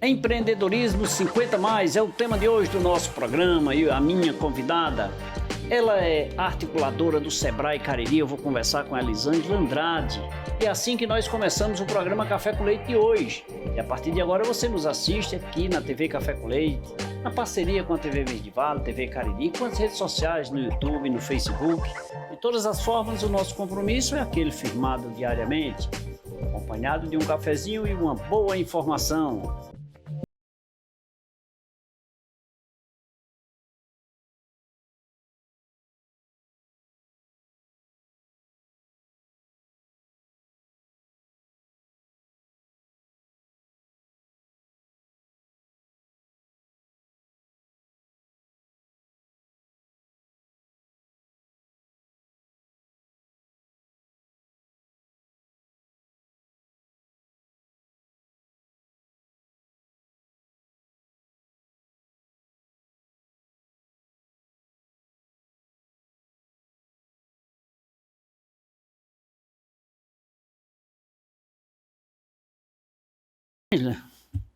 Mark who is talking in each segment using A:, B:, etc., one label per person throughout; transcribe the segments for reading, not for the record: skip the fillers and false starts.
A: Empreendedorismo 50 mais é o tema de hoje do nosso programa e a minha convidada, ela é articuladora do Sebrae Cariri. Eu vou conversar com a Elisângela Andrade. E é assim que nós começamos o programa Café com Leite de hoje. E a partir de agora você nos assiste aqui na TV Café com Leite, na parceria com a TV Verde Vale, TV Cariri, com as redes sociais, no YouTube, no Facebook. De todas as formas, o nosso compromisso é aquele firmado diariamente, acompanhado de um cafezinho e uma boa informação.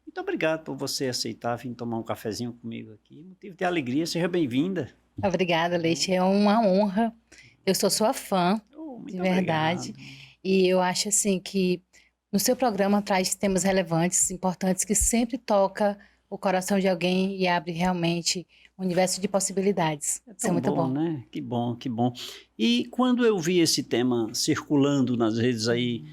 A: Muito obrigado por você aceitar vir tomar um cafezinho comigo aqui. Motivo de alegria, seja bem-vinda.
B: Obrigada, Leite. É uma honra. Eu sou sua fã,
A: Muito
B: de verdade.
A: obrigado.
B: E eu acho assim que no seu programa traz temas relevantes, importantes, que sempre toca o coração de alguém e abre realmente um universo de possibilidades. Isso é
A: Tão
B: muito bom.
A: né? Que bom, que bom. E quando eu vi esse tema circulando nas redes aí,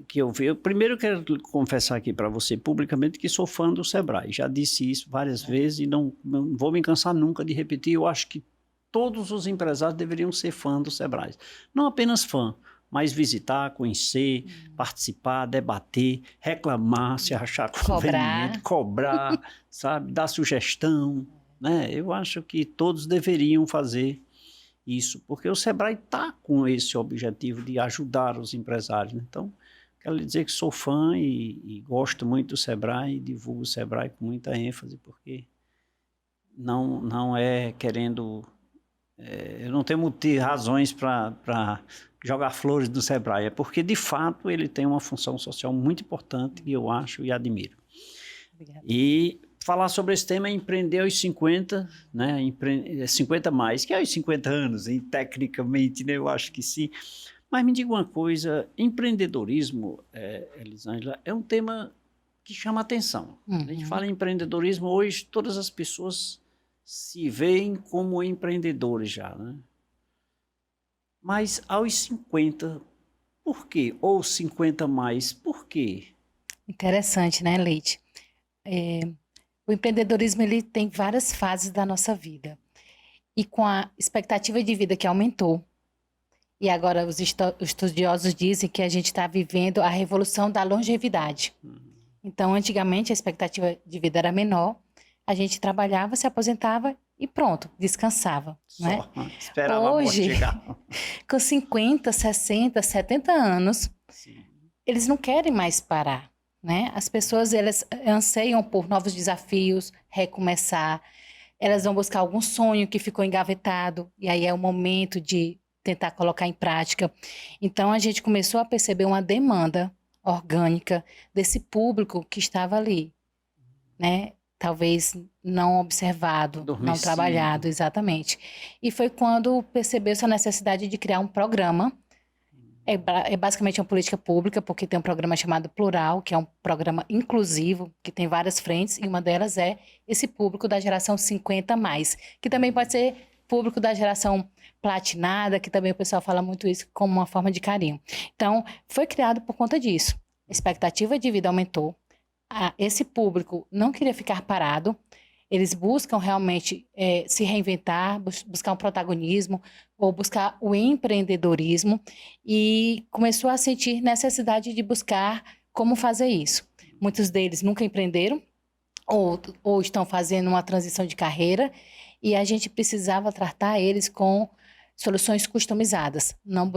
A: que eu vi, eu primeiro quero confessar aqui para você publicamente que sou fã do Sebrae. Já disse isso várias vezes e não vou me cansar nunca de repetir. Eu acho que todos os empresários deveriam ser fã do Sebrae. Não apenas fã, mas visitar, conhecer, participar, debater, reclamar, se achar conveniente, cobrar, sabe, dar sugestão, né? Eu acho que todos deveriam fazer isso, porque o Sebrae está com esse objetivo de ajudar os empresários, né? Então, quero lhe dizer que sou fã e gosto muito do Sebrae e divulgo o Sebrae com muita ênfase, porque não é querendo... eu não tenho razões para jogar flores do Sebrae, é porque, de fato, ele tem uma função social muito importante que eu acho e admiro.
B: Obrigada.
A: E falar sobre esse tema é empreender aos 50, né? 50 mais, que é aos 50 anos, hein? Tecnicamente, né? Eu acho que sim. Mas me diga uma coisa, empreendedorismo, Elisângela, é um tema que chama atenção. A gente fala em empreendedorismo, hoje todas as pessoas se veem como empreendedores já, né? Mas aos 50, por quê? Ou 50 mais, por quê?
B: Interessante, né, Leite? O empreendedorismo ele tem várias fases da nossa vida. E com a expectativa de vida que aumentou, e agora os estudiosos dizem que a gente está vivendo a revolução da longevidade. Então, antigamente, a expectativa de vida era menor, a gente trabalhava, se aposentava e pronto, descansava. Né?
A: Esperava a morte chegar.
B: Com 50, 60, 70 anos,
A: Sim.
B: Eles não querem mais parar. Né? As pessoas elas anseiam por novos desafios, recomeçar, elas vão buscar algum sonho que ficou engavetado, e aí é o momento de tentar colocar em prática. Então, a gente começou a perceber uma demanda orgânica desse público que estava ali, né? Talvez não observado,
A: Adormecido.
B: Não trabalhado, exatamente. E foi quando percebeu-se a necessidade de criar um programa. É basicamente uma política pública, porque tem um programa chamado Plural, que é um programa inclusivo, que tem várias frentes, e uma delas é esse público da geração 50 mais, que também pode ser público da geração platinada, que também o pessoal fala muito isso como uma forma de carinho. Então, foi criado por conta disso. A expectativa de vida aumentou, esse público não queria ficar parado, eles buscam realmente se reinventar, buscar um protagonismo ou buscar o empreendedorismo e começou a sentir necessidade de buscar como fazer isso. Muitos deles nunca empreenderam ou estão fazendo uma transição de carreira e a gente precisava tratar eles com soluções customizadas. Não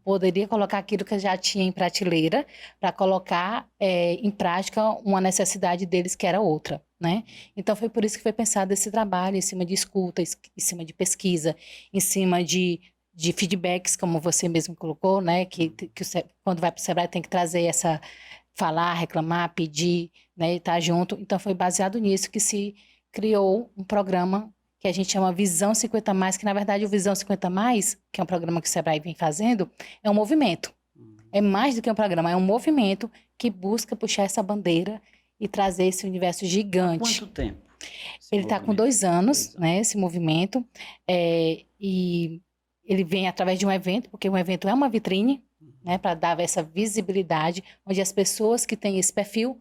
B: poderia colocar aquilo que já tinha em prateleira para colocar em prática uma necessidade deles que era outra. Né? Então, foi por isso que foi pensado esse trabalho em cima de escuta, em cima de pesquisa, em cima de feedbacks, como você mesmo colocou, né? Que quando vai para o Sebrae tem que trazer essa falar, reclamar, pedir, né, e estar junto. Então, foi baseado nisso que se criou um programa que a gente chama Visão 50 Mais, que na verdade o Visão 50 Mais, que é um programa que o Sebrae vem fazendo, é um movimento. É mais do que um programa, é um movimento que busca puxar essa bandeira e trazer esse universo gigante.
A: Quanto tempo?
B: Ele está com 2 anos, né, esse movimento, e ele vem através de um evento, porque um evento é uma vitrine, né, para dar essa visibilidade, onde as pessoas que têm esse perfil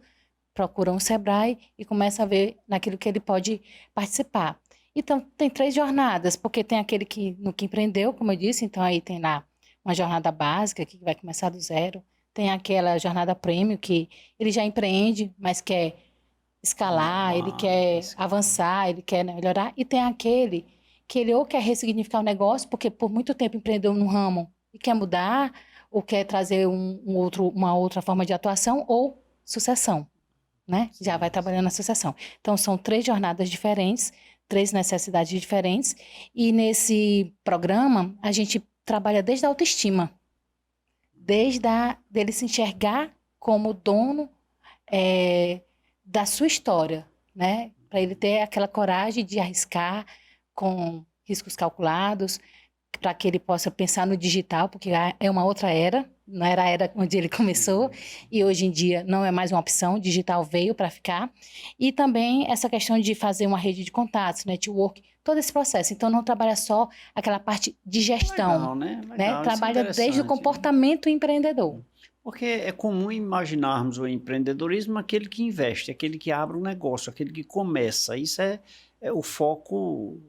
B: procuram o Sebrae e começam a ver naquilo que ele pode participar. Então, tem 3 jornadas, porque tem aquele que nunca empreendeu, como eu disse, então aí tem lá uma jornada básica, que vai começar do zero, tem aquela jornada premium, que ele já empreende, mas quer escalar, ele quer avançar, ele quer, né, melhorar, e tem aquele que ele ou quer ressignificar o negócio, porque por muito tempo empreendeu num ramo e quer mudar, ou quer trazer uma outra forma de atuação, ou sucessão, né? Já vai trabalhando na sucessão. Então, são 3 jornadas diferentes, 3 necessidades diferentes, e nesse programa, a gente trabalha desde a autoestima, dele se enxergar como dono da sua história, né? Para ele ter aquela coragem de arriscar com riscos calculados, para que ele possa pensar no digital, porque é uma outra era, não era a era onde ele começou, e hoje em dia não é mais uma opção, digital veio para ficar. E também essa questão de fazer uma rede de contatos, network, todo esse processo. Então, não trabalha só aquela parte de gestão,
A: Legal, né?
B: né?
A: Legal,
B: Trabalha desde o comportamento empreendedor.
A: Porque é comum imaginarmos o empreendedorismo aquele que investe, aquele que abre um negócio, aquele que começa. Isso é o foco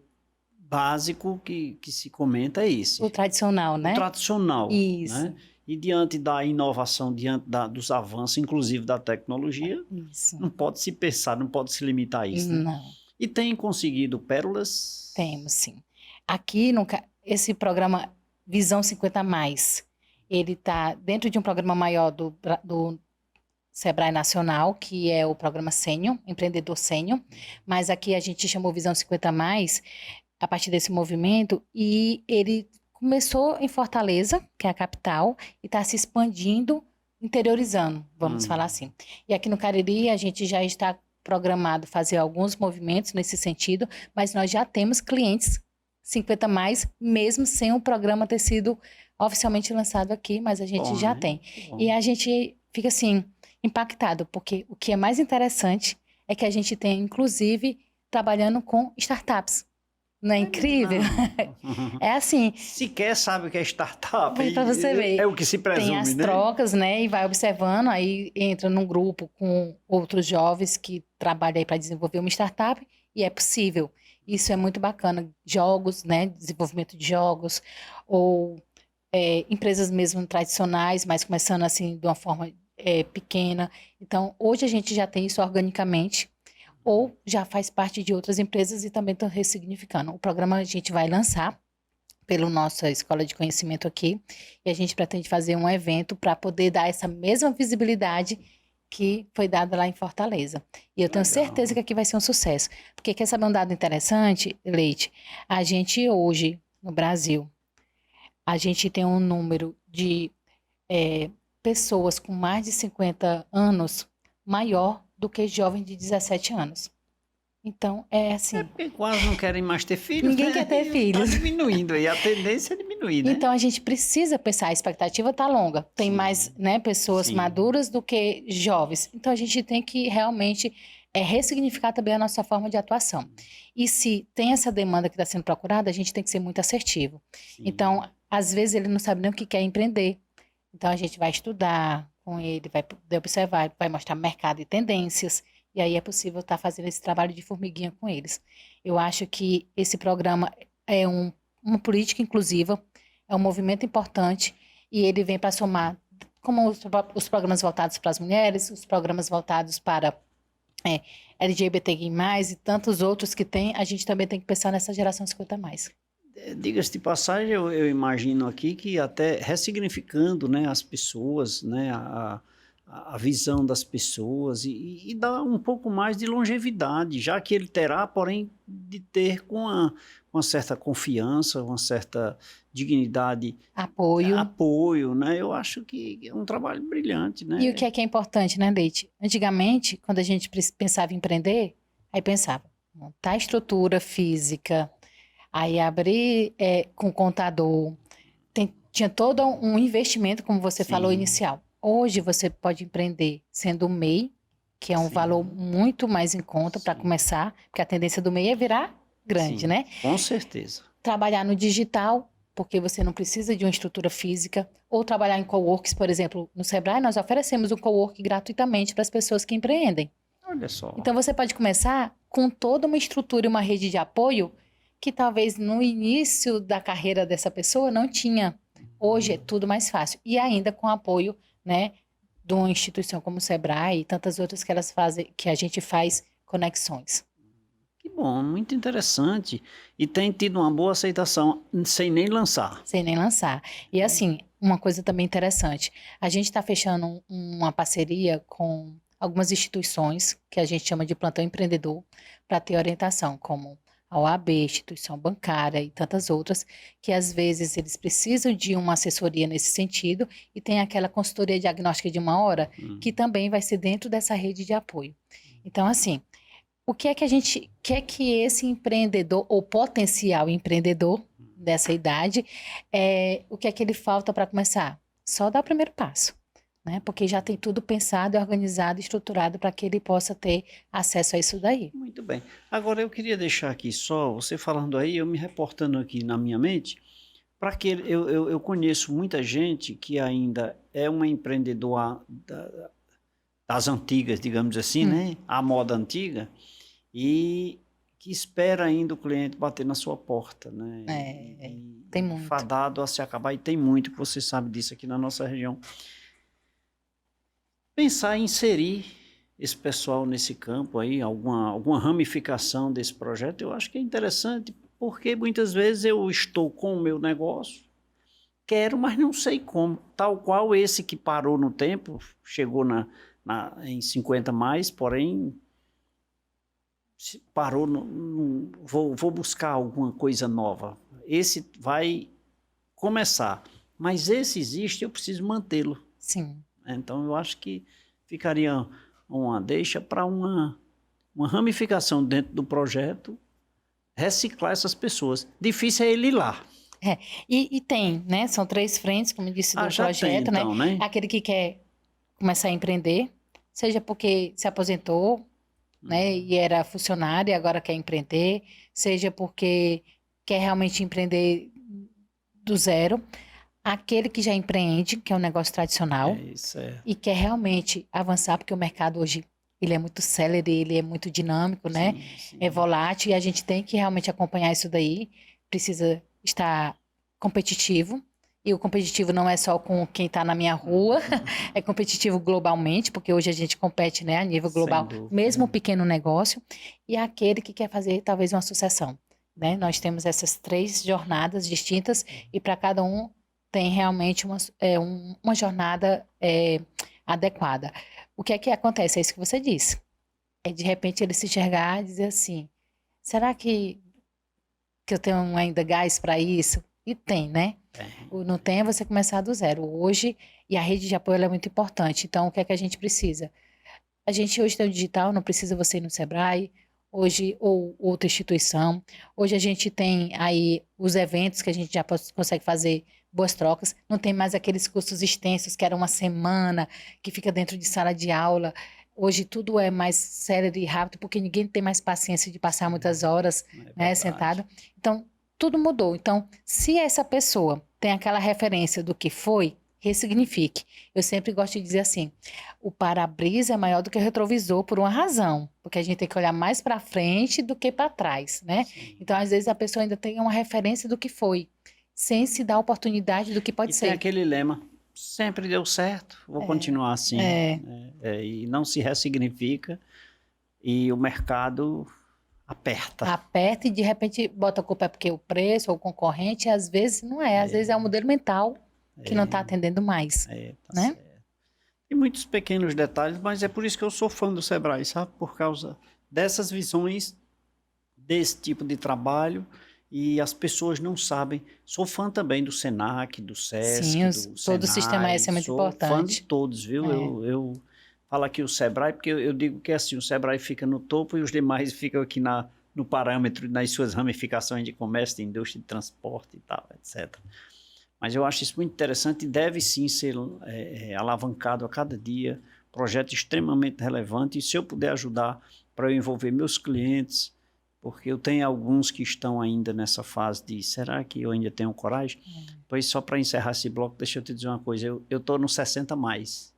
A: básico que se comenta, é esse.
B: O tradicional, né?
A: O tradicional.
B: Isso.
A: Né? E diante da inovação, diante dos avanços, inclusive da tecnologia,
B: Isso.
A: não pode se pensar, não pode se limitar a isso. Né?
B: Não.
A: E tem conseguido pérolas?
B: Temos, sim. Aqui, esse programa Visão 50 Mais, ele está dentro de um programa maior do Sebrae Nacional, que é o programa Sênior, Empreendedor Sênior, mas aqui a gente chamou Visão 50 Mais a partir desse movimento, e ele começou em Fortaleza, que é a capital, e está se expandindo, interiorizando, vamos falar assim. E aqui no Cariri a gente já está programado fazer alguns movimentos nesse sentido, mas nós já temos clientes 50 mais, mesmo sem o programa ter sido oficialmente lançado aqui, mas a gente já tem. E a gente fica assim, impactado, porque o que é mais interessante é que a gente tem, inclusive, trabalhando com startups. Não é incrível? Não. É assim.
A: Sequer sabe o que é startup.
B: Para você ver.
A: É o que se presume,
B: tem as
A: né?
B: trocas, né? E vai observando, aí entra num grupo com outros jovens que trabalham aí para desenvolver uma startup, e é possível. Isso é muito bacana. Jogos, né? Desenvolvimento de jogos, ou empresas mesmo tradicionais, mas começando assim de uma forma pequena. Então, hoje a gente já tem isso organicamente, ou já faz parte de outras empresas e também estão ressignificando. O programa a gente vai lançar pela nossa escola de conhecimento aqui, e a gente pretende fazer um evento para poder dar essa mesma visibilidade que foi dada lá em Fortaleza. E eu tenho certeza que aqui vai ser um sucesso. Porque quer saber um dado interessante, Leite? A gente hoje, no Brasil, a gente tem um número de pessoas com mais de 50 anos maior do que jovens de 17 anos. Então, é assim...
A: porque quase não querem mais ter filhos.
B: Ninguém quer ter filhos.
A: Está diminuindo aí, a tendência é diminuir, né?
B: Então, a gente precisa pensar, a expectativa está longa. Tem mais, né, pessoas maduras do que jovens. Então, a gente tem que realmente ressignificar também a nossa forma de atuação. E se tem essa demanda que está sendo procurada, a gente tem que ser muito assertivo. Então, às vezes, ele não sabe nem o que quer empreender. Então, a gente vai estudar com ele, vai poder observar, vai mostrar mercado e tendências, e aí é possível estar fazendo esse trabalho de formiguinha com eles. Eu acho que esse programa é uma política inclusiva, é um movimento importante, e ele vem para somar, como os programas voltados para as mulheres, os programas voltados para LGBTQI+, e tantos outros que tem, a gente também tem que pensar nessa geração 50+.
A: Diga-se de passagem, eu imagino aqui que até ressignificando, né, as pessoas, né, a visão das pessoas e dar um pouco mais de longevidade, já que ele terá, porém, de ter com uma certa confiança, uma certa dignidade, apoio, né? Eu acho que é um trabalho brilhante, né?
B: E o que é importante, né, Leite? Antigamente, quando a gente pensava em empreender, aí pensava, montar estrutura física, aí abrir com contador, tinha todo um investimento, como você falou, inicial. Hoje você pode empreender sendo o MEI, que é um valor muito mais em conta para começar, porque a tendência do MEI é virar grande, né?
A: Com certeza.
B: Trabalhar no digital, porque você não precisa de uma estrutura física, ou trabalhar em coworks, por exemplo, no Sebrae, nós oferecemos um cowork gratuitamente para as pessoas que empreendem.
A: Olha só.
B: Então você pode começar com toda uma estrutura e uma rede de apoio que talvez no início da carreira dessa pessoa não tinha. Hoje é tudo mais fácil. E ainda com apoio, né, de uma instituição como o Sebrae e tantas outras que elas fazem, que a gente faz conexões.
A: Que bom, muito interessante. E tem tido uma boa aceitação, sem nem lançar.
B: Sem nem lançar. E assim, uma coisa também interessante, a gente está fechando uma parceria com algumas instituições, que a gente chama de plantão empreendedor, para ter orientação, como a OAB, instituição bancária e tantas outras, que às vezes eles precisam de uma assessoria nesse sentido, e tem aquela consultoria diagnóstica de 1 hora, que também vai ser dentro dessa rede de apoio. Então, assim, o que é que a gente quer que esse empreendedor, ou potencial empreendedor dessa idade, o que é que ele falta para começar? Só dar o primeiro passo, né? Porque já tem tudo pensado, organizado, estruturado para que ele possa ter acesso a isso daí.
A: Muito bem. Agora eu queria deixar aqui só, você falando aí, eu me reportando aqui na minha mente, para que eu conheço muita gente que ainda é uma empreendedora das antigas, digamos assim, né? A moda antiga, e que espera ainda o cliente bater na sua porta, né?
B: Tem muito.
A: Fadado a se acabar, e tem muito, que você sabe disso aqui na nossa região. Pensar em inserir esse pessoal nesse campo aí, alguma ramificação desse projeto, eu acho que é interessante, porque muitas vezes eu estou com o meu negócio, quero, mas não sei como, tal qual esse que parou no tempo, chegou em 50 mais, porém parou, vou buscar alguma coisa nova. Esse vai começar, mas esse existe, eu preciso mantê-lo.
B: Sim.
A: Então, eu acho que ficaria uma deixa para uma ramificação dentro do projeto, reciclar essas pessoas. Difícil é ele ir lá.
B: E tem, né? São 3 frentes, como eu disse, do projeto,
A: tem, então, né?
B: Aquele que quer começar a empreender, seja porque se aposentou, né? E era funcionário e agora quer empreender, seja porque quer realmente empreender do zero. Aquele que já empreende, que é um negócio tradicional, e quer realmente avançar, porque o mercado hoje ele é muito célere, ele é muito dinâmico, né? Sim. É volátil, e a gente tem que realmente acompanhar isso daí, precisa estar competitivo, e o competitivo não é só com quem está na minha rua, é competitivo globalmente, porque hoje a gente compete, né, a nível global, mesmo o pequeno negócio, e aquele que quer fazer talvez uma sucessão, né? Nós temos essas 3 jornadas distintas, e para cada um tem realmente uma jornada adequada. O que é que acontece? É isso que você disse. É de repente ele se enxergar e dizer assim, será que eu tenho ainda gás para isso? E tem, né? O não tem é você começar do zero. Hoje, e a rede de apoio ela é muito importante. Então, o que é que a gente precisa? A gente hoje tem o digital, não precisa você ir no Sebrae, hoje, ou outra instituição. Hoje a gente tem aí os eventos que a gente já consegue fazer boas trocas, não tem mais aqueles cursos extensos que era uma semana, que fica dentro de sala de aula. Hoje tudo é mais sério e rápido, porque ninguém tem mais paciência de passar muitas horas, né, sentado. Então, tudo mudou. Então, se essa pessoa tem aquela referência do que foi, ressignifique. Eu sempre gosto de dizer assim, o para-brisa é maior do que o retrovisor por uma razão, porque a gente tem que olhar mais para frente do que para trás, né? Sim. Então, às vezes, a pessoa ainda tem uma referência do que foi, sem se dar oportunidade do que pode ser.
A: E tem aquele lema, sempre deu certo, vou continuar assim. E não se ressignifica, e o mercado aperta.
B: Aperta e de repente bota a culpa porque o preço ou o concorrente, às vezes não é, às vezes é o modelo mental que não está atendendo mais.
A: Tá
B: né?
A: certo. E muitos pequenos detalhes, mas é por isso que eu sou fã do Sebrae, sabe? Por causa dessas visões, desse tipo de trabalho, e as pessoas não sabem. Sou fã também do Senac, do
B: Sim,
A: Sesc, do
B: todo o sistema
A: Senai,
B: S é muito
A: sou fã de
B: importante.
A: todos, viu?
B: É.
A: Eu falo aqui o Sebrae, porque eu digo que assim, o Sebrae fica no topo e os demais ficam aqui no parâmetro, nas suas ramificações de comércio, de indústria, de transporte e tal, etc. Mas eu acho isso muito interessante e deve sim ser alavancado a cada dia, projeto extremamente relevante, e se eu puder ajudar para eu envolver meus clientes, porque eu tenho alguns que estão ainda nessa fase de, será que eu ainda tenho coragem? Pois só para encerrar esse bloco, deixa eu te dizer uma coisa, eu estou no 60 mais,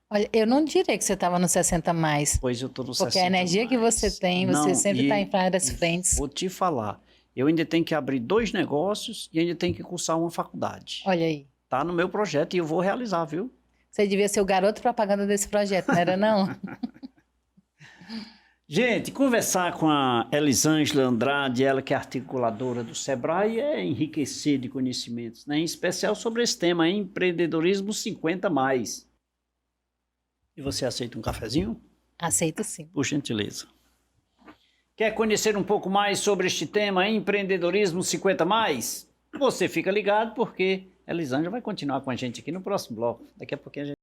B: Olha, eu não diria que você estava no 60 mais,
A: pois eu estou no
B: porque a
A: 60
B: energia que você
A: mais.
B: tem, você
A: Não,
B: sempre está em
A: e
B: várias frentes.
A: vou te falar, eu ainda tenho que abrir 2 negócios e ainda tenho que cursar uma faculdade.
B: Olha aí.
A: Tá no meu projeto e eu vou realizar, viu?
B: Você devia ser o garoto propaganda desse projeto, não era não?
A: Gente, conversar com a Elisângela Andrade, ela que é articuladora do Sebrae, é enriquecer de conhecimentos, né? Em especial sobre esse tema, empreendedorismo 50 mais. E você aceita um cafezinho?
B: Aceito sim.
A: Por gentileza. Quer conhecer um pouco mais sobre este tema, empreendedorismo 50 mais? Você fica ligado porque a Elisângela vai continuar com a gente aqui no próximo bloco. Daqui a pouquinho a gente...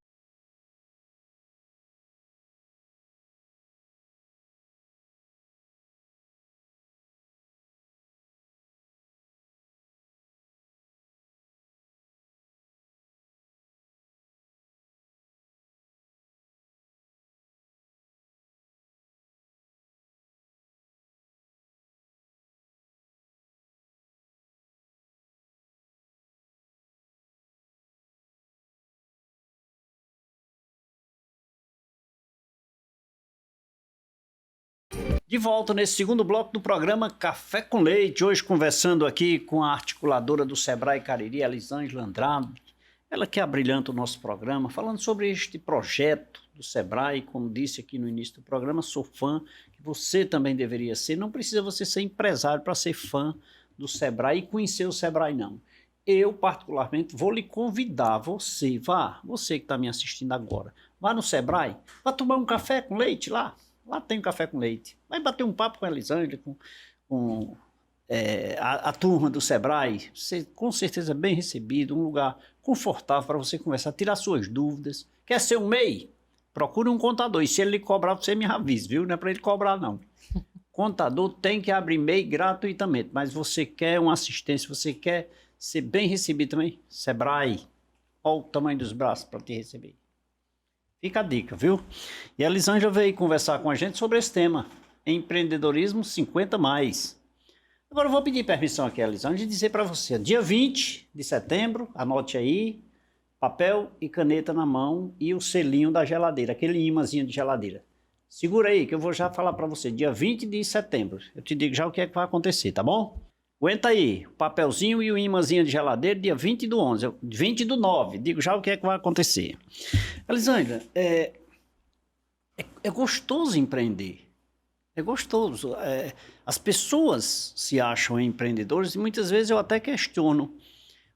A: De volta nesse segundo bloco do programa Café com Leite, hoje conversando aqui com a articuladora do Sebrae Cariri, Elisângela Andrade, ela que abrilhanta o nosso programa, falando sobre este projeto do Sebrae, como disse aqui no início do programa, sou fã, que você também deveria ser, não precisa você ser empresário para ser fã do Sebrae e conhecer o Sebrae não. Eu particularmente vou lhe convidar, você que está me assistindo agora, vá no Sebrae, vá tomar um café com leite lá. Lá tem um café com leite. Vai bater um papo com a Elisângela, com a turma do Sebrae. Você com certeza é bem recebido, um lugar confortável para você conversar, tirar suas dúvidas. Quer ser um MEI? Procure um contador. E se ele lhe cobrar, você me avisa, viu? Não é para ele cobrar, não. Contador tem que abrir MEI gratuitamente, mas você quer uma assistência, você quer ser bem recebido também? Sebrae, olha o tamanho dos braços para te receber. Fica a dica, viu? E a Elisângela veio conversar com a gente sobre esse tema, empreendedorismo 50 mais. Agora eu vou pedir permissão aqui a Elisângela de dizer para você, dia 20 de setembro, anote aí, papel e caneta na mão e o selinho da geladeira, aquele imãzinho de geladeira. Segura aí que eu vou já falar para você, dia 20 de setembro, eu te digo já o que é que vai acontecer, tá bom? Aguenta aí, o papelzinho e o imãzinho de geladeira, dia 20 do 11, 20 do 9, digo já o que é que vai acontecer. Elisângela, é gostoso empreender, é gostoso. As pessoas se acham empreendedores e muitas vezes eu até questiono,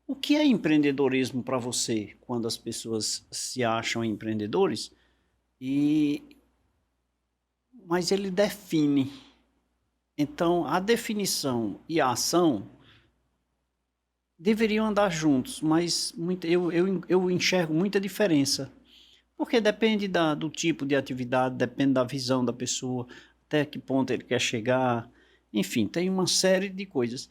A: o que é empreendedorismo para você quando as pessoas se acham empreendedores? Mas ele define. Então, a definição e a ação deveriam andar juntos, mas eu enxergo muita diferença. Porque depende do tipo de atividade, depende da visão da pessoa, até que ponto ele quer chegar. Enfim, tem uma série de coisas.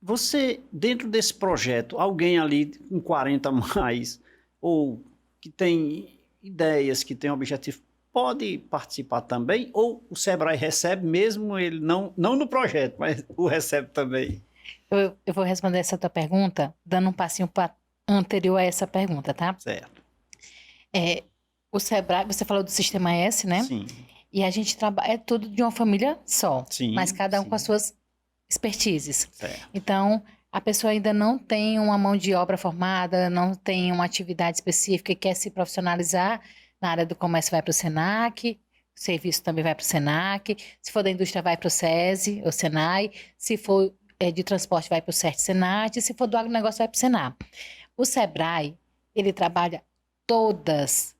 A: Você, dentro desse projeto, alguém ali com 40 a mais, ou que tem ideias, que tem objetivo, pode participar também? Ou o Sebrae recebe mesmo ele, não no projeto, mas o recebe também?
B: Eu vou responder essa tua pergunta dando um passinho anterior a essa pergunta, tá?
A: Certo.
B: O Sebrae, você falou do Sistema S, né?
A: Sim.
B: E a gente trabalha, é tudo de uma família só,
A: Sim,
B: mas cada um
A: sim.
B: com as suas expertises.
A: Certo.
B: Então, a pessoa ainda não tem uma mão de obra formada, não tem uma atividade específica e quer se profissionalizar na área do comércio, vai para o Senac, o serviço também vai para o Senac, se for da indústria vai para o SESI, ou Senai, se for de transporte vai para o CERT-Senat, se for do agronegócio vai para o Senar. O Sebrae, ele trabalha todas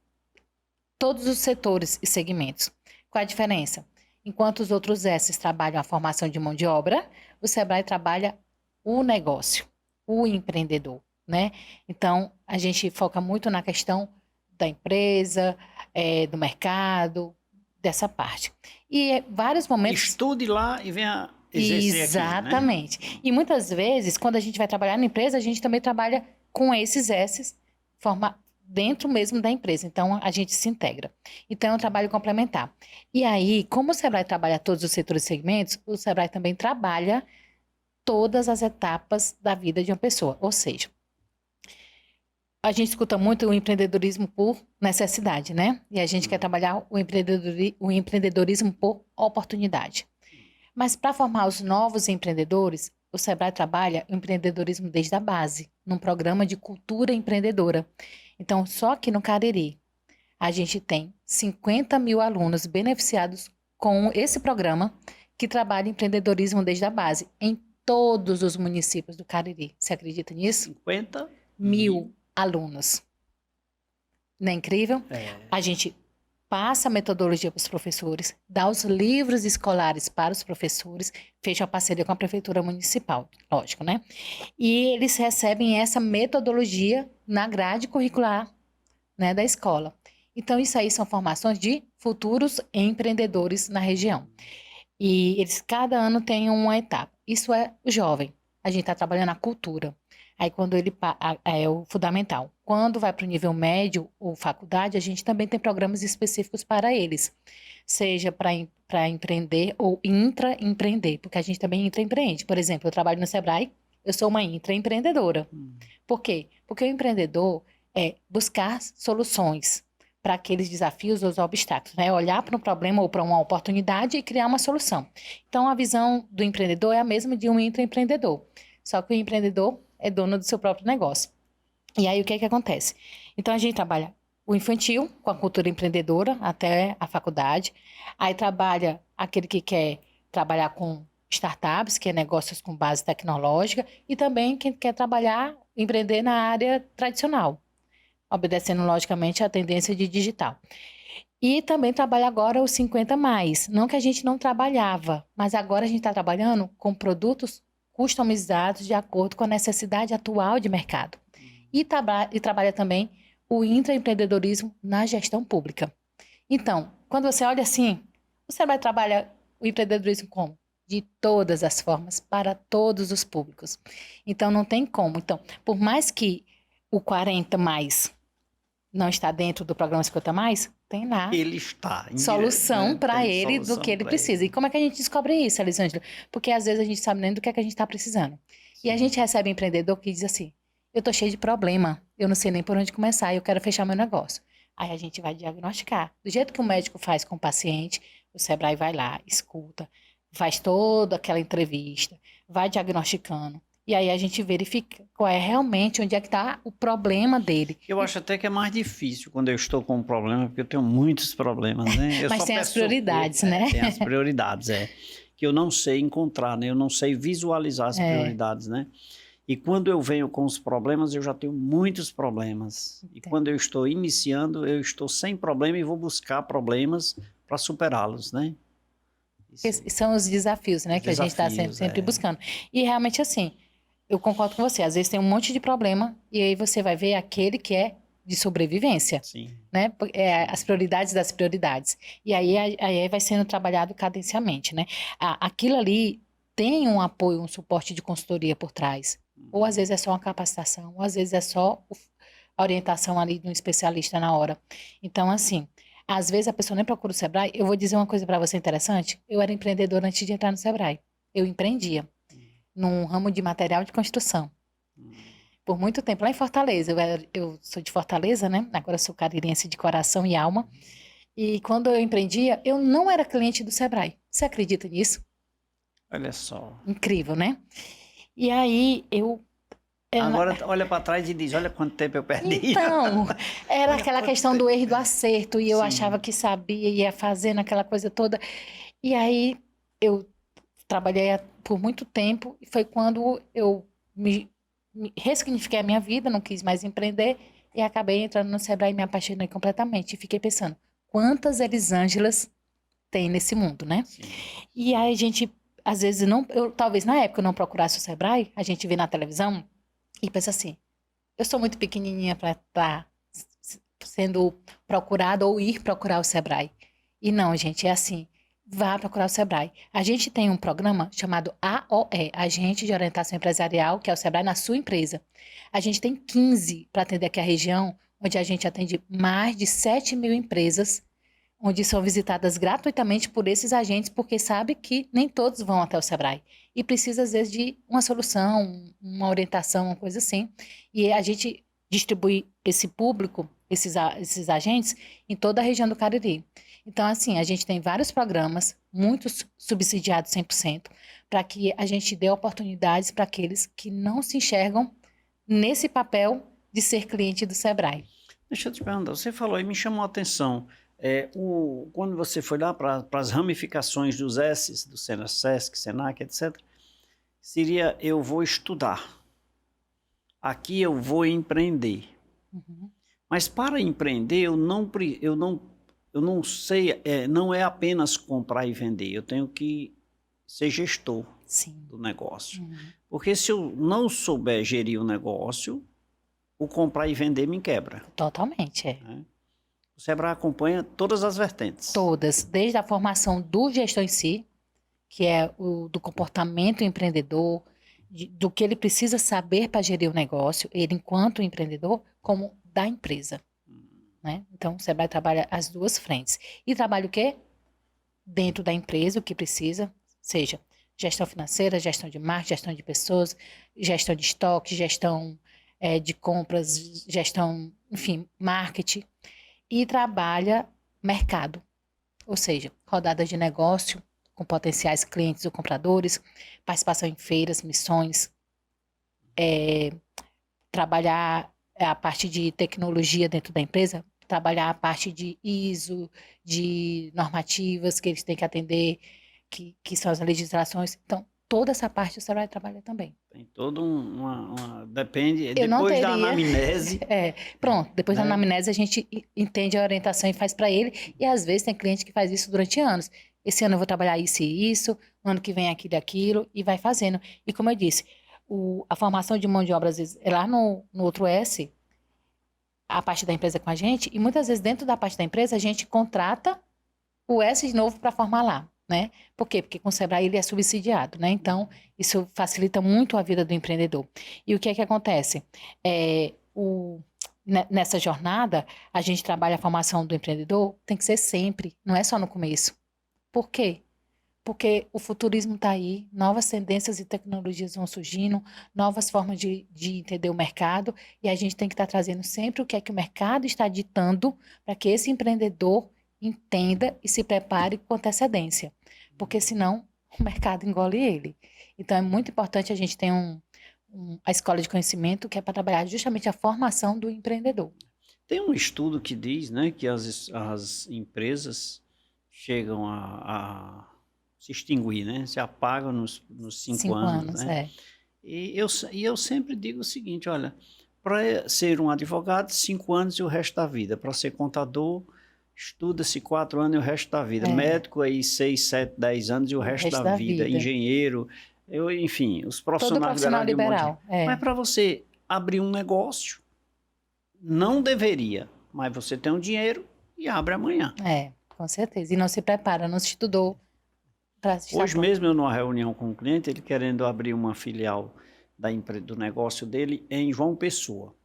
B: todos os setores e segmentos. Qual a diferença? Enquanto os outros S's trabalham a formação de mão de obra, o Sebrae trabalha o negócio, o empreendedor, né? Então, a gente foca muito na questão da empresa, do mercado, dessa parte. E vários momentos...
A: Estude lá e venha exercer
B: Exatamente.
A: Aqui, né?
B: E muitas vezes, quando a gente vai trabalhar na empresa, a gente também trabalha com esses S's dentro mesmo da empresa. Então, a gente se integra. Então, é um trabalho complementar. E aí, como o Sebrae trabalha todos os setores e segmentos, o Sebrae também trabalha todas as etapas da vida de uma pessoa. Ou seja, a gente escuta muito o empreendedorismo por necessidade, né? E a gente quer trabalhar o empreendedorismo por oportunidade. Mas para formar os novos empreendedores, o Sebrae trabalha o empreendedorismo desde a base, num programa de cultura empreendedora. Então, só aqui no Cariri, a gente tem 50 mil alunos beneficiados com esse programa que trabalha empreendedorismo desde a base, em todos os municípios do Cariri. Você acredita nisso?
A: 50
B: mil alunos. Não é incrível? A gente passa a metodologia para os professores, dá os livros escolares para os professores, fecha a parceria com a prefeitura municipal, lógico, né? E eles recebem essa metodologia na grade curricular, né, da escola. Então, isso aí são formações de futuros empreendedores na região. E eles, cada ano, têm uma etapa. Isso é o jovem. A gente está trabalhando a cultura. Aí, quando ele é o fundamental. Quando vai para o nível médio ou faculdade, a gente também tem programas específicos para eles. Seja para empreender ou intraempreender, porque a gente também intraempreende. Por exemplo, eu trabalho no Sebrae, eu sou uma intraempreendedora. Por quê? Porque o empreendedor é buscar soluções para aqueles desafios ou os obstáculos, né? Olhar para um problema ou para uma oportunidade e criar uma solução. Então, a visão do empreendedor é a mesma de um intraempreendedor. Só que o empreendedor é dono do seu próprio negócio. E aí, o que é que acontece? Então, a gente trabalha o infantil, com a cultura empreendedora, até a faculdade. Aí, trabalha aquele que quer trabalhar com startups, que é negócios com base tecnológica, e também quem quer trabalhar, empreender na área tradicional, obedecendo, logicamente, a tendência de digital. E também trabalha agora os 50 mais. Não que a gente não trabalhava, mas agora a gente está trabalhando com produtos customizados de acordo com a necessidade atual de mercado. E trabalha também o intraempreendedorismo na gestão pública. Então, quando você olha assim, o Sebrae trabalha o empreendedorismo como? De todas as formas, para todos os públicos. Então, não tem como. Então, por mais que o 40 mais não está dentro do programa 50 mais, tem lá
A: ele está
B: solução para ele do que ele precisa.
A: Ele.
B: E como é que a gente descobre isso, Elisângela? Porque às vezes a gente sabe nem do que é que a gente está precisando. Sim. E a gente recebe empreendedor que diz assim, eu estou cheio de problema, eu não sei nem por onde começar, eu quero fechar meu negócio. Aí a gente vai diagnosticar. Do jeito que o médico faz com o paciente, o Sebrae vai lá, escuta, faz toda aquela entrevista, vai diagnosticando. E aí a gente verifica qual é realmente, onde é que está o problema dele.
A: Eu acho até que é mais difícil quando eu estou com um problema, porque eu tenho muitos problemas, né?
B: Mas tem as prioridades, né?
A: Tem as prioridades, que eu não sei encontrar, né? Eu não sei visualizar as prioridades, né? E quando eu venho com os problemas, eu já tenho muitos problemas. E quando eu estou iniciando, eu estou sem problema e vou buscar problemas para superá-los, né?
B: São os desafios, né? Que a gente está sempre buscando. E realmente assim, eu concordo com você. Às vezes tem um monte de problema e aí você vai ver aquele que é de sobrevivência.
A: Sim.
B: Né? As prioridades das prioridades. E aí vai sendo trabalhado cadenciamente, né? Aquilo ali tem um apoio, um suporte de consultoria por trás. Ou às vezes é só uma capacitação, ou às vezes é só a orientação ali de um especialista na hora. Então, assim, às vezes a pessoa nem procura o Sebrae. Eu vou dizer uma coisa para você interessante. Eu era empreendedora antes de entrar no Sebrae. Eu empreendia num ramo de material de construção. Por muito tempo, lá em Fortaleza. Eu sou de Fortaleza, né? Agora eu sou carirense de coração e alma. E quando eu empreendia, eu não era cliente do Sebrae. Você acredita nisso?
A: Olha só.
B: Incrível, né? E aí
A: Agora olha para trás e diz, olha quanto tempo eu perdi.
B: Então, era aquela questão do erro e do acerto. E eu achava que sabia, ia fazendo aquela coisa toda. E aí eu trabalhei por muito tempo. E foi quando eu me ressignifiquei a minha vida, não quis mais empreender. E acabei entrando no Sebrae e me apaixonei completamente. E fiquei pensando, quantas Elisângelas tem nesse mundo, né?
A: Sim.
B: E aí a gente, às vezes, talvez na época eu não procurasse o Sebrae, a gente vê na televisão e pensa assim, eu sou muito pequenininha para estar sendo procurada ou ir procurar o Sebrae. E não, gente, é assim, vá procurar o Sebrae. A gente tem um programa chamado AOE, Agente de Orientação Empresarial, que é o Sebrae na sua empresa. A gente tem 15 para atender aqui a região, onde a gente atende mais de 7.000 empresas, onde são visitadas gratuitamente por esses agentes, porque sabe que nem todos vão até o Sebrae. E precisa, às vezes, de uma solução, uma orientação, uma coisa assim. E a gente distribui esse público, esses agentes, em toda a região do Cariri. Então, assim, a gente tem vários programas, muitos subsidiados 100%, para que a gente dê oportunidades para aqueles que não se enxergam nesse papel de ser cliente do Sebrae.
A: Deixa eu te perguntar, você falou aí, me chamou a atenção, quando você foi lá para as ramificações dos S's, do Sesc, Senac, etc., seria eu vou estudar, aqui eu vou empreender.
B: Uhum.
A: Mas para empreender, eu não sei, não é apenas comprar e vender, eu tenho que ser gestor
B: Sim.
A: do negócio.
B: Uhum.
A: Porque se eu não souber gerir o negócio, o comprar e vender me quebra.
B: Totalmente, é.
A: Né? O Sebrae acompanha todas as vertentes.
B: Todas, desde a formação do gestor em si, que é do comportamento empreendedor, do que ele precisa saber para gerir o negócio, ele enquanto empreendedor, como da empresa. Né? Então, o Sebrae trabalha as duas frentes. E trabalha o quê? Dentro da empresa, o que precisa, seja gestão financeira, gestão de marketing, gestão de pessoas, gestão de estoque, gestão de compras, gestão, enfim, marketing. E trabalha mercado, ou seja, rodadas de negócio com potenciais clientes ou compradores, participação em feiras, missões, trabalhar a parte de tecnologia dentro da empresa, trabalhar a parte de ISO, de normativas que eles têm que atender, que são as legislações. Então, toda essa parte o Sebrae trabalha também.
A: Tem todo depende,
B: Eu não
A: depois da
B: teria.
A: anamnese.
B: Pronto, depois
A: né?
B: da anamnese a gente entende a orientação e faz para ele, e às vezes tem cliente que faz isso durante anos. Esse ano eu vou trabalhar isso e isso, no ano que vem aquilo e aquilo, e vai fazendo. E como eu disse, a formação de mão de obra, às vezes, é lá no outro S, a parte da empresa com a gente, e muitas vezes dentro da parte da empresa a gente contrata o S de novo para formar lá, né? Por quê? Porque com o Sebrae ele é subsidiado, né? Então, isso facilita muito a vida do empreendedor. E o que é que acontece? Nessa jornada, a gente trabalha a formação do empreendedor, tem que ser sempre, não é só no começo. Por quê? Porque o futurismo está aí, novas tendências e tecnologias vão surgindo, novas formas de entender o mercado, e a gente tem que estar trazendo sempre o que é que o mercado está ditando para que esse empreendedor entenda e se prepare com antecedência, porque senão o mercado engole ele. Então é muito importante a gente ter a escola de conhecimento que é para trabalhar justamente a formação do empreendedor.
A: Tem um estudo que diz, né, que as empresas chegam a se extinguir, né? Se apagam nos 5 anos, né? E eu sempre digo o seguinte, olha, para ser um advogado, 5 anos e o resto da vida. Para ser contador, estuda-se 4 anos e o resto da vida. Médico aí 6, 7, 10 anos e o resto da vida. Engenheiro, enfim, os profissionais
B: liberal.
A: Mas para você abrir um negócio, não deveria, mas você tem um dinheiro e abre amanhã.
B: Com certeza. E não se prepara, não se estudou.
A: Hoje mesmo eu numa reunião com um cliente, ele querendo abrir uma filial do negócio dele em João Pessoa.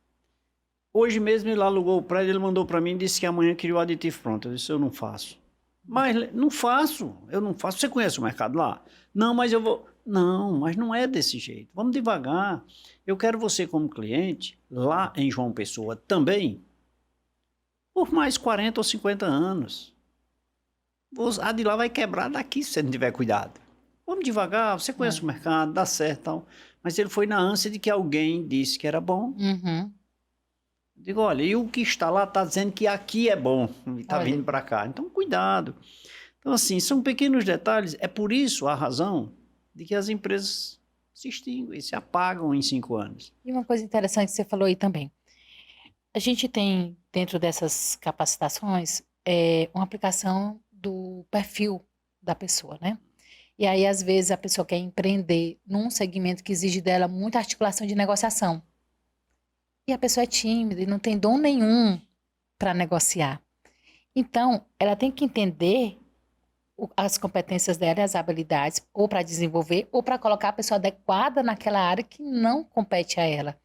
A: Hoje mesmo ele alugou o prédio, ele mandou para mim e disse que amanhã queria o aditivo pronto. Eu disse, eu não faço. Mas eu não faço. Você conhece o mercado lá? Não, mas eu vou... Não, mas não é desse jeito. Vamos devagar. Eu quero você como cliente lá em João Pessoa também por mais 40 ou 50 anos. A de lá vai quebrar daqui se você não tiver cuidado. Vamos devagar, você conhece o mercado, dá certo e tal. Mas ele foi na ânsia de que alguém disse que era bom.
B: Uhum.
A: Digo, olha, e o que está lá está dizendo que aqui é bom, e está vindo para cá. Então, cuidado. Então, assim, são pequenos detalhes. É por isso a razão de que as empresas se extinguem, se apagam em 5 anos.
B: E uma coisa interessante que você falou aí também. A gente tem, dentro dessas capacitações, uma aplicação do perfil da pessoa, né? E aí, às vezes, a pessoa quer empreender num segmento que exige dela muita articulação de negociação. E a pessoa é tímida e não tem dom nenhum para negociar. Então, ela tem que entender as competências dela e as habilidades, ou para desenvolver, ou para colocar a pessoa adequada naquela área que não compete a ela.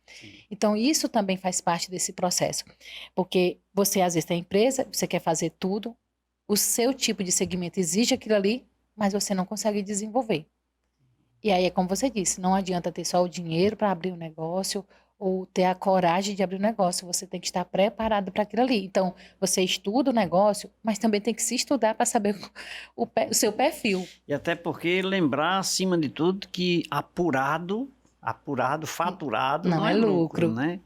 B: Então, isso também faz parte desse processo. Porque você, às vezes, tem empresa, você quer fazer tudo, o seu tipo de segmento exige aquilo ali, mas você não consegue desenvolver. E aí é como você disse, não adianta ter só o dinheiro para abrir um negócio ou ter a coragem de abrir um negócio, você tem que estar preparado para aquilo ali. Então, você estuda o negócio, mas também tem que se estudar para saber o seu perfil.
A: E até porque lembrar, acima de tudo, que faturado
B: Não
A: não
B: é
A: é lucro,
B: lucro.
A: né?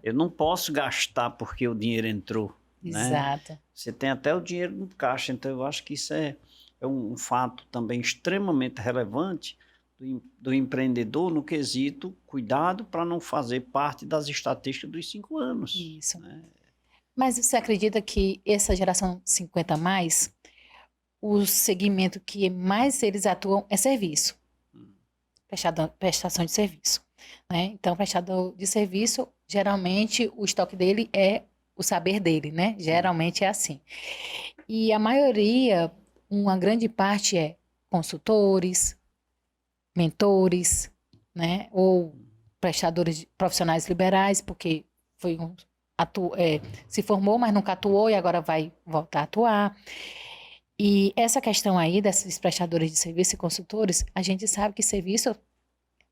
A: Eu não posso gastar porque o dinheiro entrou, né?
B: Exato.
A: Você tem até o dinheiro no caixa, então eu acho que isso é um fato também extremamente relevante do empreendedor no quesito cuidado para não fazer parte das estatísticas dos 5 anos.
B: Isso.
A: Né?
B: Mas você acredita que essa geração 50 mais, o segmento que mais eles atuam é serviço, prestação de serviço, né? Então, prestador de serviço, geralmente o estoque dele é o saber dele, né? Geralmente é assim. E a maioria, uma grande parte é consultores, mentores, né? Ou prestadores profissionais liberais, porque foi se formou, mas nunca atuou e agora vai voltar a atuar. E essa questão aí desses prestadores de serviço e consultores, a gente sabe que serviço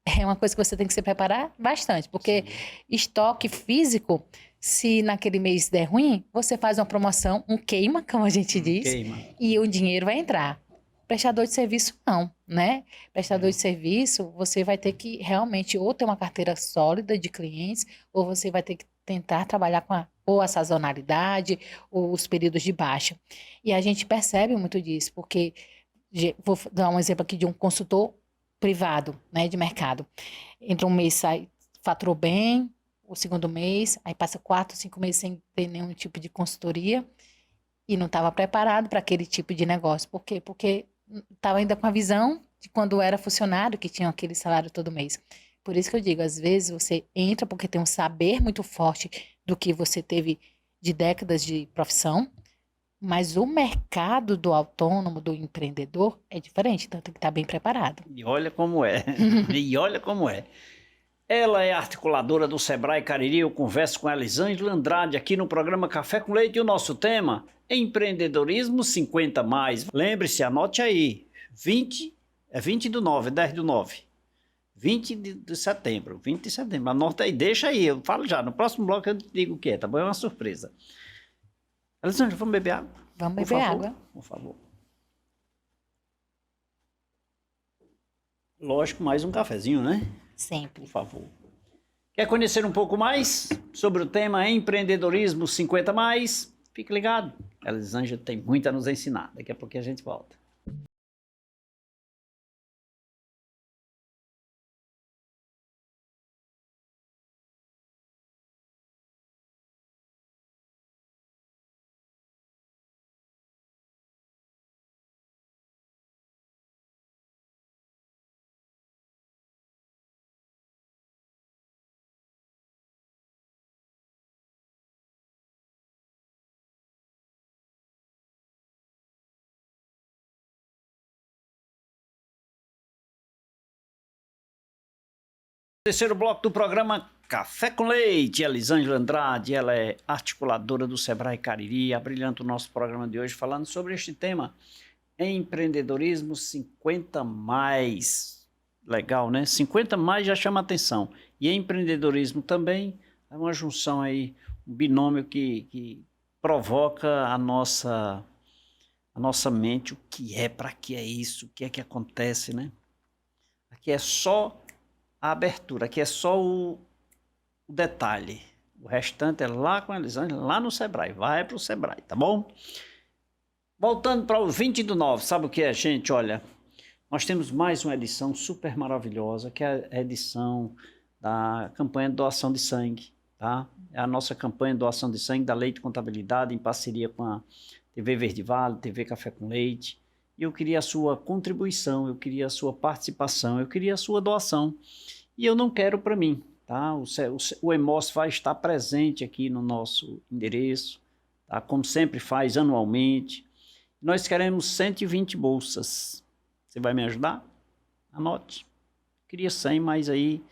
B: é uma coisa que você tem que se preparar bastante, porque estoque físico, se naquele mês der ruim, você faz uma promoção, um queima, como a gente diz,
A: Queima.
B: e o dinheiro vai entrar. Prestador de serviço, não, né? Prestador de serviço, você vai ter que realmente ou ter uma carteira sólida de clientes, ou você vai ter que tentar trabalhar com ou a sazonalidade, ou os períodos de baixa. E a gente percebe muito disso, porque vou dar um exemplo aqui de um consultor privado, né, de mercado. Entra um mês, sai, faturou bem, o segundo mês, aí passa 4, 5 meses sem ter nenhum tipo de consultoria e não estava preparado para aquele tipo de negócio. Por quê? Porque estava ainda com a visão de quando era funcionário, que tinha aquele salário todo mês. Por isso que eu digo, às vezes você entra porque tem um saber muito forte do que você teve de décadas de profissão, mas o mercado do autônomo, do empreendedor, é diferente, então tem que estar bem preparado.
A: E olha como é. E olha como é. Ela é articuladora do Sebrae Cariri. Eu converso com a Elisângela Andrade aqui no programa Café com Leite. E o nosso tema é empreendedorismo 50 mais. Lembre-se, anote aí. 20 do 9, 10 do 9. 20 de setembro. 20 de setembro. Anota aí, deixa aí. Eu falo já. No próximo bloco eu te digo o que é, tá bom? É uma surpresa. Elisângela, vamos beber água?
B: Vamos beber água.
A: Por favor. Lógico, mais um cafezinho, né?
B: Sempre.
A: Por favor. Quer conhecer um pouco mais sobre o tema empreendedorismo 50 mais? Fique ligado. A Elisângela tem muito a nos ensinar. Daqui a pouco a gente volta. Terceiro bloco do programa Café com Leite. Elisângela Andrade, ela é articuladora do Sebrae Cariri, abrilhando o nosso programa de hoje falando sobre este tema, empreendedorismo 50 mais. Legal, né? 50 mais já chama atenção. E empreendedorismo também é uma junção aí, um binômio que provoca a nossa mente, o que é, para que é isso, o que é que acontece, né? Aqui é só a abertura, aqui é só o detalhe. O restante é lá com a Elisângela, lá no Sebrae. Vai para o Sebrae, tá bom? Voltando para o 20 do 9, sabe o que é, gente? Olha, nós temos mais uma edição super maravilhosa, que é a edição da campanha de doação de sangue, tá? É a nossa campanha de doação de sangue da Leite Contabilidade, em parceria com a TV Verde Vale, TV Café com Leite. E eu queria a sua contribuição, eu queria a sua participação, eu queria a sua doação. E eu não quero para mim, tá? O EMOS vai estar presente aqui no nosso endereço, tá? Como sempre faz anualmente. Nós queremos 120 bolsas. Você vai me ajudar? Anote. Queria 100, mas aí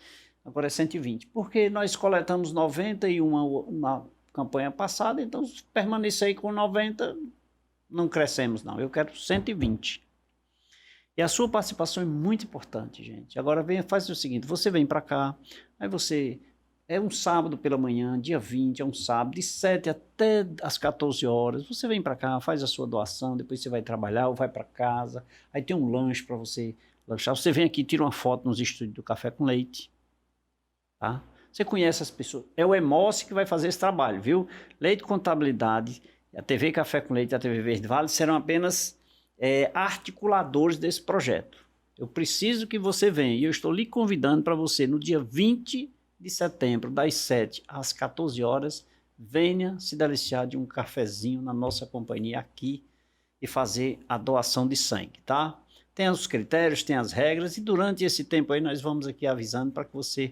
A: agora é 120. Porque nós coletamos 91 na campanha passada, então se permanecer aí com 90, não crescemos não. Eu quero 120. E a sua participação é muito importante, gente. Agora faz o seguinte, você vem para cá, aí você... É um sábado pela manhã, dia 20, é um sábado, de 7 até as 14 horas. Você vem para cá, faz a sua doação, depois você vai trabalhar ou vai para casa. Aí tem um lanche para você lanchar. Você vem aqui, tira uma foto nos estúdios do Café com Leite. Tá? Você conhece as pessoas. É o EMOS que vai fazer esse trabalho, viu? Leite Contabilidade, a TV Café com Leite e a TV Verde Vale serão apenas articuladores desse projeto. Eu preciso que você venha. E eu estou lhe convidando para você no dia 20 de setembro, das 7 às 14 horas, venha se deliciar de um cafezinho na nossa companhia aqui e fazer a doação de sangue, tá? Tem os critérios, tem as regras e durante esse tempo aí nós vamos aqui avisando para que você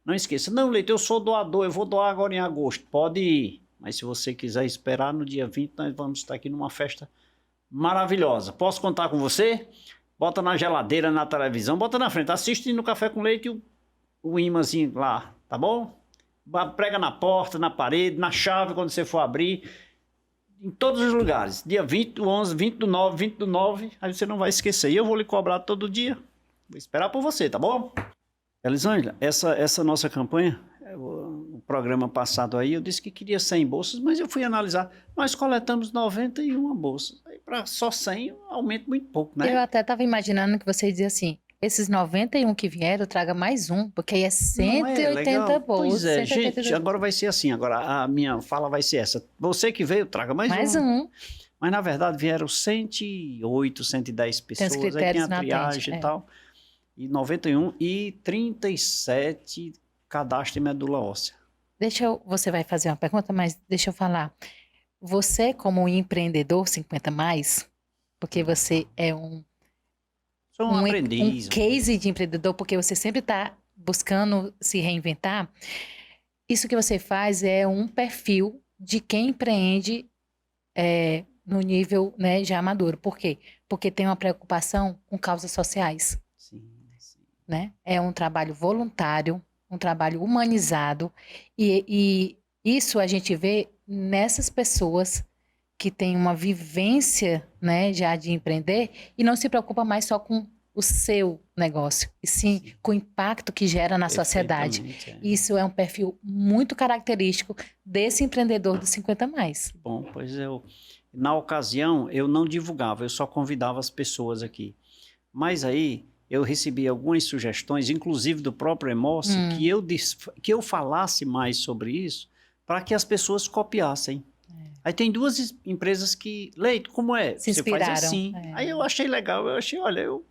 A: não esqueça. Não, Leite, eu sou doador, eu vou doar agora em agosto. Pode ir, mas se você quiser esperar no dia 20, nós vamos estar aqui numa festa maravilhosa. Posso contar com você? Bota na geladeira, na televisão, bota na frente, assiste no Café com Leite e o imãzinho lá, tá bom? Prega na porta, na parede, na chave quando você for abrir, em todos os lugares. Dia 20 do 11, 20 do 9, 20 do 9, aí você não vai esquecer. E eu vou lhe cobrar todo dia. Vou esperar por você, tá bom? Elisângela, essa nossa campanha, o programa passado aí, eu disse que queria 100 bolsas, mas eu fui analisar. Nós coletamos 91 bolsas. Aí para só 100, aumenta muito pouco, né?
B: Eu até estava imaginando que você dizia assim, esses 91 que vieram, traga mais um, porque aí é 180 bolsas.
A: Pois é,
B: 180
A: gente, agora vai ser assim, agora a minha fala vai ser essa. Você que veio, traga mais
B: um.
A: Mas na verdade vieram 108, 110 pessoas,
B: tem os
A: aí tem a
B: na
A: triagem e tal, e 91 e 37 cadastro em medula óssea.
B: Você vai fazer uma pergunta, mas deixa eu falar. Você como empreendedor 50 mais, porque você é
A: Sou um aprendiz.
B: Um case de empreendedor, porque você sempre está buscando se reinventar. Isso que você faz é um perfil de quem empreende no nível, né, já maduro. Por quê? Porque tem uma preocupação com causas sociais.
A: Sim.
B: Né? É um trabalho voluntário, um trabalho humanizado. E isso a gente vê nessas pessoas que tem uma vivência, né, já de empreender e não se preocupa mais só com o seu negócio, e sim com o impacto que gera na sociedade. Isso é um perfil muito característico desse empreendedor dos 50 mais.
A: Bom, pois na ocasião eu não divulgava, eu só convidava as pessoas aqui. Mas aí eu recebi algumas sugestões, inclusive do próprio EMOS, que eu falasse mais sobre isso para que as pessoas copiassem. Aí tem duas empresas que... Leite, como é?
B: Se inspiraram.
A: Você faz assim. Aí eu achei legal, olha, eu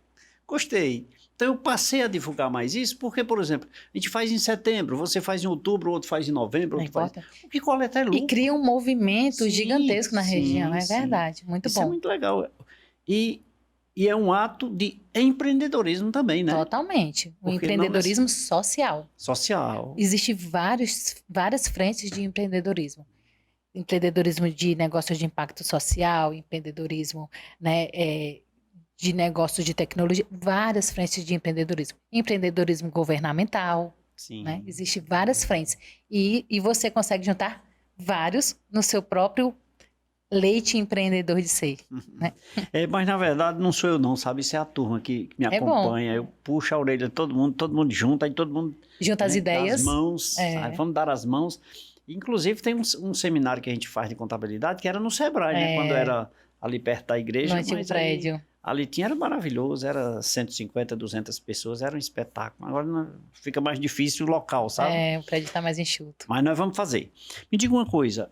A: gostei. Então eu passei a divulgar mais isso, porque, por exemplo, a gente faz em setembro, você faz em outubro, outro faz em novembro, outro faz... O que coleta é lucro.
B: E cria um movimento gigantesco na região, é verdade. Muito
A: isso
B: bom.
A: É muito legal. E é um ato de empreendedorismo também, né?
B: Totalmente. O empreendedorismo social.
A: Social.
B: Existem várias frentes de empreendedorismo. Empreendedorismo de negócios de impacto social, empreendedorismo, né, de negócios de tecnologia, várias frentes de empreendedorismo. Empreendedorismo governamental,
A: sim.
B: Né? Existem várias frentes. E você consegue juntar vários no seu próprio leite empreendedor de ser. Né?
A: Mas na verdade não sou eu não, sabe? Isso é a turma que me acompanha. Eu puxo a orelha de todo mundo junta, aí todo mundo...
B: Junta as ideias.
A: Dá as mãos, vamos dar as mãos. Inclusive tem um seminário que a gente faz de contabilidade que era no Sebrae, né? Quando era ali perto da igreja.
B: No antigo prédio.
A: Ali era maravilhoso, era 150, 200 pessoas, era um espetáculo. Agora fica mais difícil o local, sabe?
B: O prédio está mais enxuto.
A: Mas nós vamos fazer. Me diga uma coisa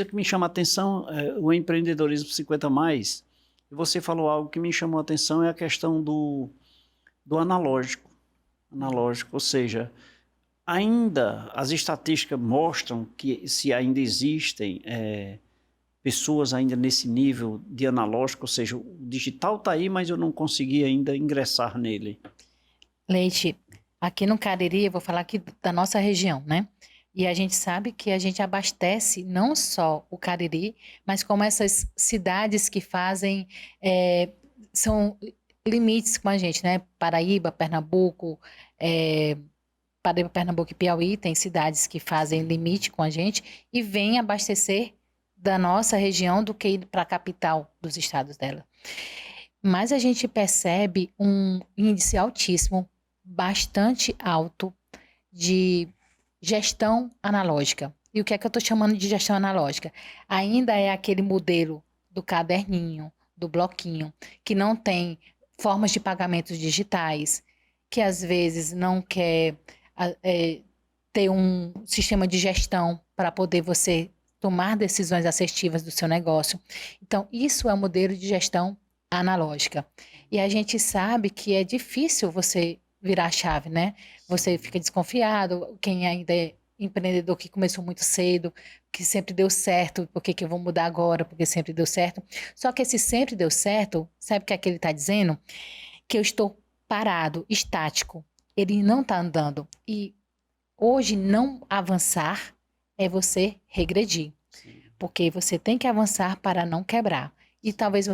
A: que me chama a atenção é o empreendedorismo 50 mais. E você falou algo que me chamou a atenção, é a questão do analógico. Ou seja, ainda as estatísticas mostram que se ainda existem pessoas ainda nesse nível de analógico, ou seja, o digital está aí, mas eu não consegui ainda ingressar nele.
B: Leite, aqui no Cariri, eu vou falar aqui da nossa região, né? E a gente sabe que a gente abastece não só o Cariri, mas como essas cidades que fazem, são limites com a gente, né? Paraíba, Pernambuco, Paraíba, Pernambuco e Piauí, tem cidades que fazem limite com a gente e vêm abastecer da nossa região do que ir para a capital dos estados dela. Mas a gente percebe um índice altíssimo, bastante alto, de gestão analógica. E o que é que eu estou chamando de gestão analógica? Ainda é aquele modelo do caderninho, do bloquinho, que não tem formas de pagamentos digitais, que às vezes não quer ter um sistema de gestão para poder você tomar decisões assertivas do seu negócio. Então, isso é um modelo de gestão analógica. E a gente sabe que é difícil você virar a chave, né? Você fica desconfiado, quem ainda é empreendedor que começou muito cedo, que sempre deu certo, por que eu vou mudar agora? Porque sempre deu certo. Só que esse sempre deu certo, sabe o que é que ele está dizendo? Que eu estou parado, estático. Ele não está andando. E hoje não avançar é você regredir. Porque você tem que avançar para não quebrar. E talvez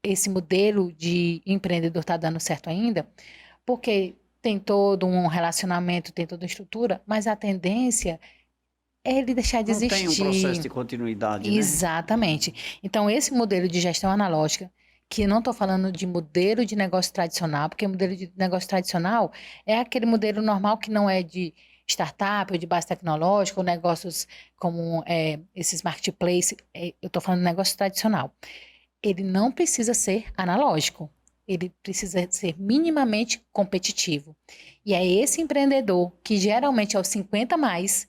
B: esse modelo de empreendedor está dando certo ainda, porque tem todo um relacionamento, tem toda uma estrutura, mas a tendência é ele deixar de existir.
A: Não tem um processo de continuidade, né?
B: Exatamente. Então, esse modelo de gestão analógica, que não estou falando de modelo de negócio tradicional, porque modelo de negócio tradicional é aquele modelo normal que não é de startup ou de base tecnológica, ou negócios como esses marketplace, eu estou falando de negócio tradicional. Ele não precisa ser analógico, ele precisa ser minimamente competitivo. E é esse empreendedor, que geralmente é o 50 mais,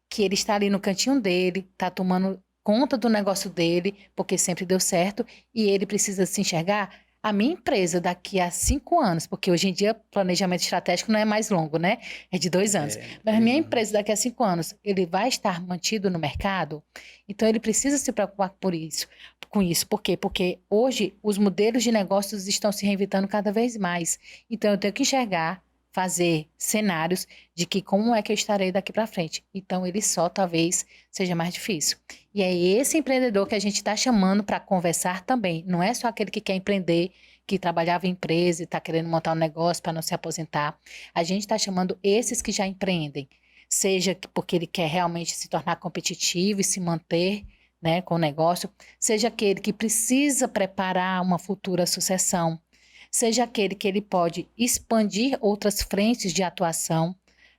B: que ele está ali no cantinho dele, está tomando conta do negócio dele, porque sempre deu certo, e ele precisa se enxergar a minha empresa daqui a 5 anos, porque hoje em dia planejamento estratégico não é mais longo, né? É de 2 anos. Mas a minha empresa daqui a 5 anos, ele vai estar mantido no mercado? Então ele precisa se preocupar com isso. Por quê? Porque hoje os modelos de negócios estão se reinventando cada vez mais. Então eu tenho que enxergar, fazer cenários de que como é que eu estarei daqui para frente. Então ele só talvez seja mais difícil. E é esse empreendedor que a gente está chamando para conversar também. Não é só aquele que quer empreender, que trabalhava em empresa e está querendo montar um negócio para não se aposentar. A gente está chamando esses que já empreendem. Seja porque ele quer realmente se tornar competitivo e se manter, né, com o negócio. Seja aquele que precisa preparar uma futura sucessão. Seja aquele que ele pode expandir outras frentes de atuação,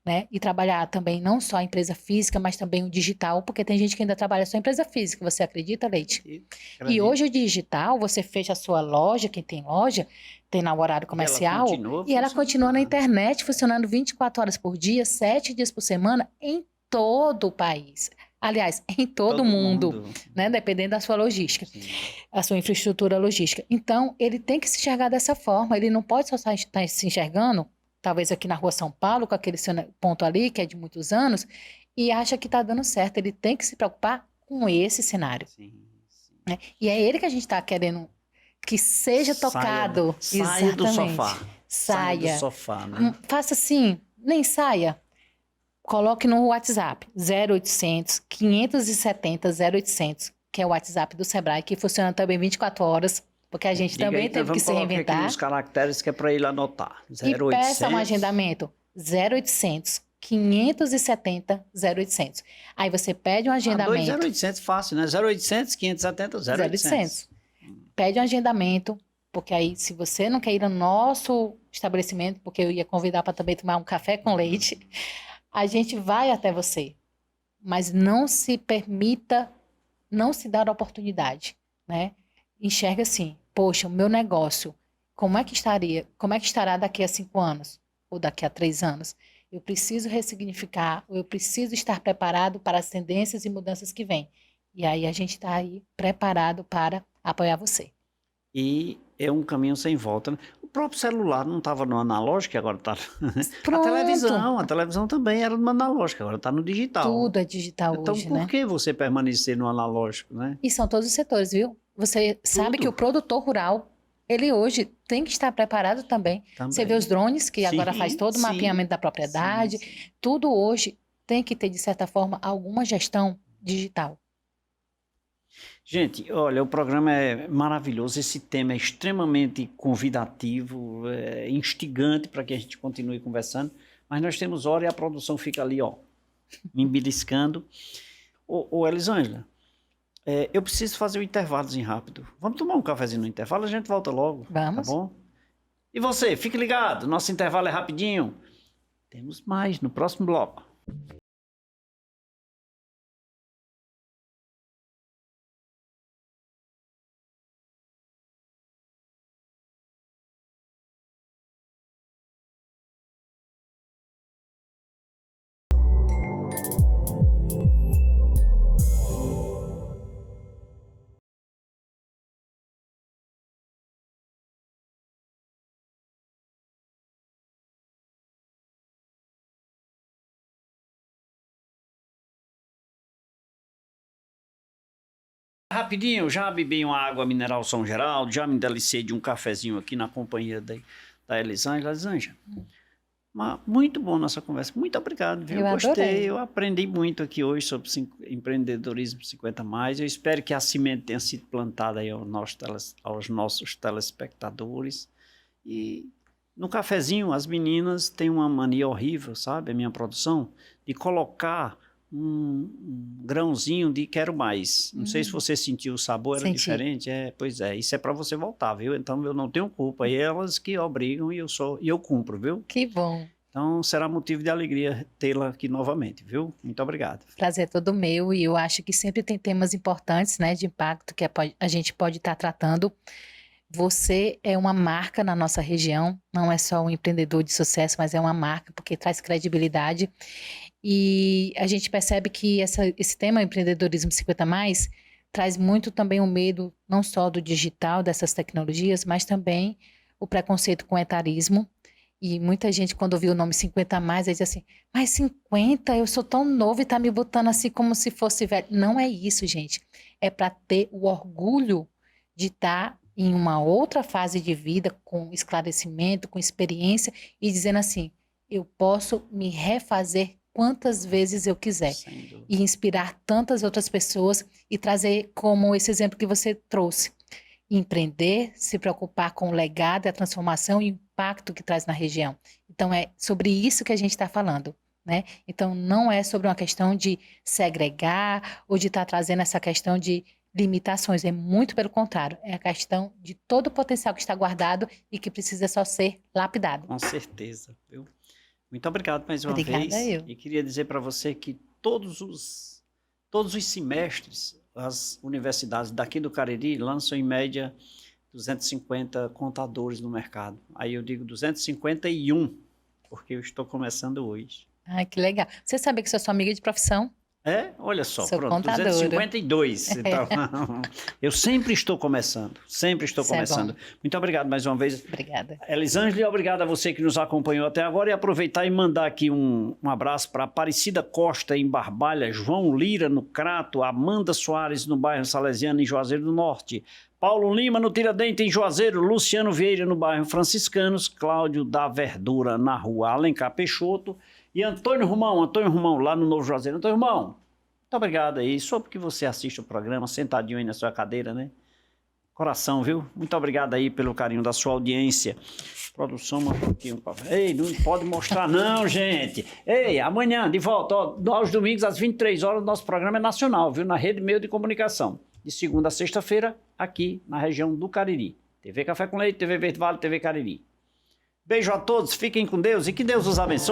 B: né? E trabalhar também não só a empresa física, mas também o digital, porque tem gente que ainda trabalha só em empresa física, você acredita, Leite? E hoje o digital, você fecha a sua loja, quem tem loja, tem na horário comercial, e ela continua na internet, funcionando 24 horas por dia, 7 dias por semana, em todo o país. Aliás, em todo mundo, né? Dependendo da sua logística, a sua infraestrutura logística. Então, ele tem que se enxergar dessa forma, ele não pode só estar se enxergando, talvez aqui na Rua São Paulo, com aquele seu ponto ali, que é de muitos anos, e acha que está dando certo. Ele tem que se preocupar com esse cenário. Né? E é ele que a gente está querendo que seja tocado.
A: Saia do sofá.
B: Saia
A: do sofá, né?
B: Faça assim, nem saia. Coloque no WhatsApp 0800 570 0800, que é o WhatsApp do Sebrae, que funciona também 24 horas, porque a gente também teve que se reinventar.
A: Aqui nos caracteres que é para ele anotar. 0800.
B: E peça um agendamento 0800 570 0800. Aí você pede um agendamento.
A: 0800 fácil, né? 0800 570 0800.
B: Pede um agendamento, porque aí se você não quer ir no nosso estabelecimento, porque eu ia convidar para também tomar um café com leite, a gente vai até você, mas não se permita, não se dar a oportunidade, né? Enxerga assim, poxa, o meu negócio, como é que estará daqui a 5 anos? Ou daqui a 3 anos? Eu preciso ressignificar, ou eu preciso estar preparado para as tendências e mudanças que vêm. E aí a gente está aí preparado para apoiar você.
A: E é um caminho sem volta, né? próprio celular não estava no analógico, agora está...
B: Pronto.
A: A televisão também era no analógico, agora está no digital.
B: Tudo é digital
A: então,
B: hoje,
A: por
B: né?
A: que você permanecer no analógico, né?
B: E são todos os setores, viu? Você sabe que o produtor rural, ele hoje tem que estar preparado também. Você vê os drones, que agora faz todo o mapeamento da propriedade.
A: Sim.
B: Tudo hoje tem que ter, de certa forma, alguma gestão digital.
A: Gente, olha, o programa é maravilhoso, esse tema é extremamente convidativo, instigante para que a gente continue conversando, mas nós temos hora e a produção fica ali, ó, me beliscando. Ô Elisângela, eu preciso fazer um intervalozinho rápido. Vamos tomar um cafezinho no intervalo, a gente volta logo.
B: Vamos.
A: Tá bom? E você, fique ligado, nosso intervalo é rapidinho. Temos mais no próximo bloco. Rapidinho, já bebi uma água mineral São Geraldo, já me deliciei de um cafezinho aqui na companhia da Elisângela. Elisângela, muito bom nossa conversa. Muito obrigado, viu?
B: Eu
A: Gostei,
B: adorei.
A: eu aprendi muito aqui hoje sobre empreendedorismo 50+. Eu espero que a semente tenha sido plantada aí aos nossos telespectadores. E no cafezinho, as meninas têm uma mania horrível, sabe? A minha produção, de colocar um grãozinho de quero mais. Não sei se você sentiu o sabor, era diferente. Pois é, isso é para você voltar, viu? Então eu não tenho culpa. E elas que obrigam e eu cumpro, viu?
B: Que bom.
A: Então será motivo de alegria tê-la aqui novamente, viu? Muito obrigado.
B: Prazer é todo meu, e eu acho que sempre tem temas importantes, né, de impacto que a gente pode estar tratando. Você é uma marca na nossa região, não é só um empreendedor de sucesso, mas é uma marca porque traz credibilidade. E a gente percebe que esse tema, empreendedorismo 50+, traz muito também o medo, não só do digital, dessas tecnologias, mas também o preconceito com o etarismo. E muita gente, quando ouviu o nome 50+, diz assim, mas 50, eu sou tão novo e tá me botando assim como se fosse velho. Não é isso, gente. É para ter o orgulho de estar em uma outra fase de vida, com esclarecimento, com experiência, e dizendo assim, eu posso me refazer quantas vezes eu quiser e inspirar tantas outras pessoas e trazer como esse exemplo que você trouxe. Empreender, se preocupar com o legado, a transformação e o impacto que traz na região. Então é sobre isso que a gente está falando, né? Então não é sobre uma questão de segregar ou de estar trazendo essa questão de limitações, é muito pelo contrário, é a questão de todo o potencial que está guardado e que precisa só ser lapidado.
A: Com certeza, viu? Muito obrigado mais uma
B: Obrigada
A: vez.
B: eu.
A: E queria dizer para você que todos os semestres, as universidades daqui do Cariri lançam em média 250 contadores no mercado. Aí eu digo 251, porque eu estou começando hoje.
B: Ai, que legal. Você sabia que sou sua amiga de profissão?
A: Olha só,
B: Sou
A: pronto,
B: contadora.
A: 252. Então, eu sempre estou começando, sempre estou
B: Isso é
A: começando.
B: bom.
A: Muito obrigado mais uma vez.
B: Obrigada.
A: Elisângela, obrigado a você que nos acompanhou até agora, e aproveitar e mandar aqui um abraço para Aparecida Costa em Barbalha, João Lira no Crato, Amanda Soares no bairro Salesiano em Juazeiro do Norte, Paulo Lima no Tiradentes em Juazeiro, Luciano Vieira no bairro Franciscanos, Cláudio da Verdura na rua Alencar Peixoto e Antônio Romão lá no Novo Juazeiro. Antônio Romão, muito obrigado aí, só porque você assiste o programa sentadinho aí na sua cadeira, né? Coração, viu? Muito obrigado aí pelo carinho da sua audiência. Produção, um pouquinho. Ei, não pode mostrar não, gente. Ei, amanhã, de volta, ó, aos domingos, às 23 horas, nosso programa é nacional, viu? Na Rede Meio de Comunicação. De segunda a sexta-feira, aqui na região do Cariri. TV Café com Leite, TV Verde Vale, TV Cariri. Beijo a todos, fiquem com Deus e que Deus os abençoe.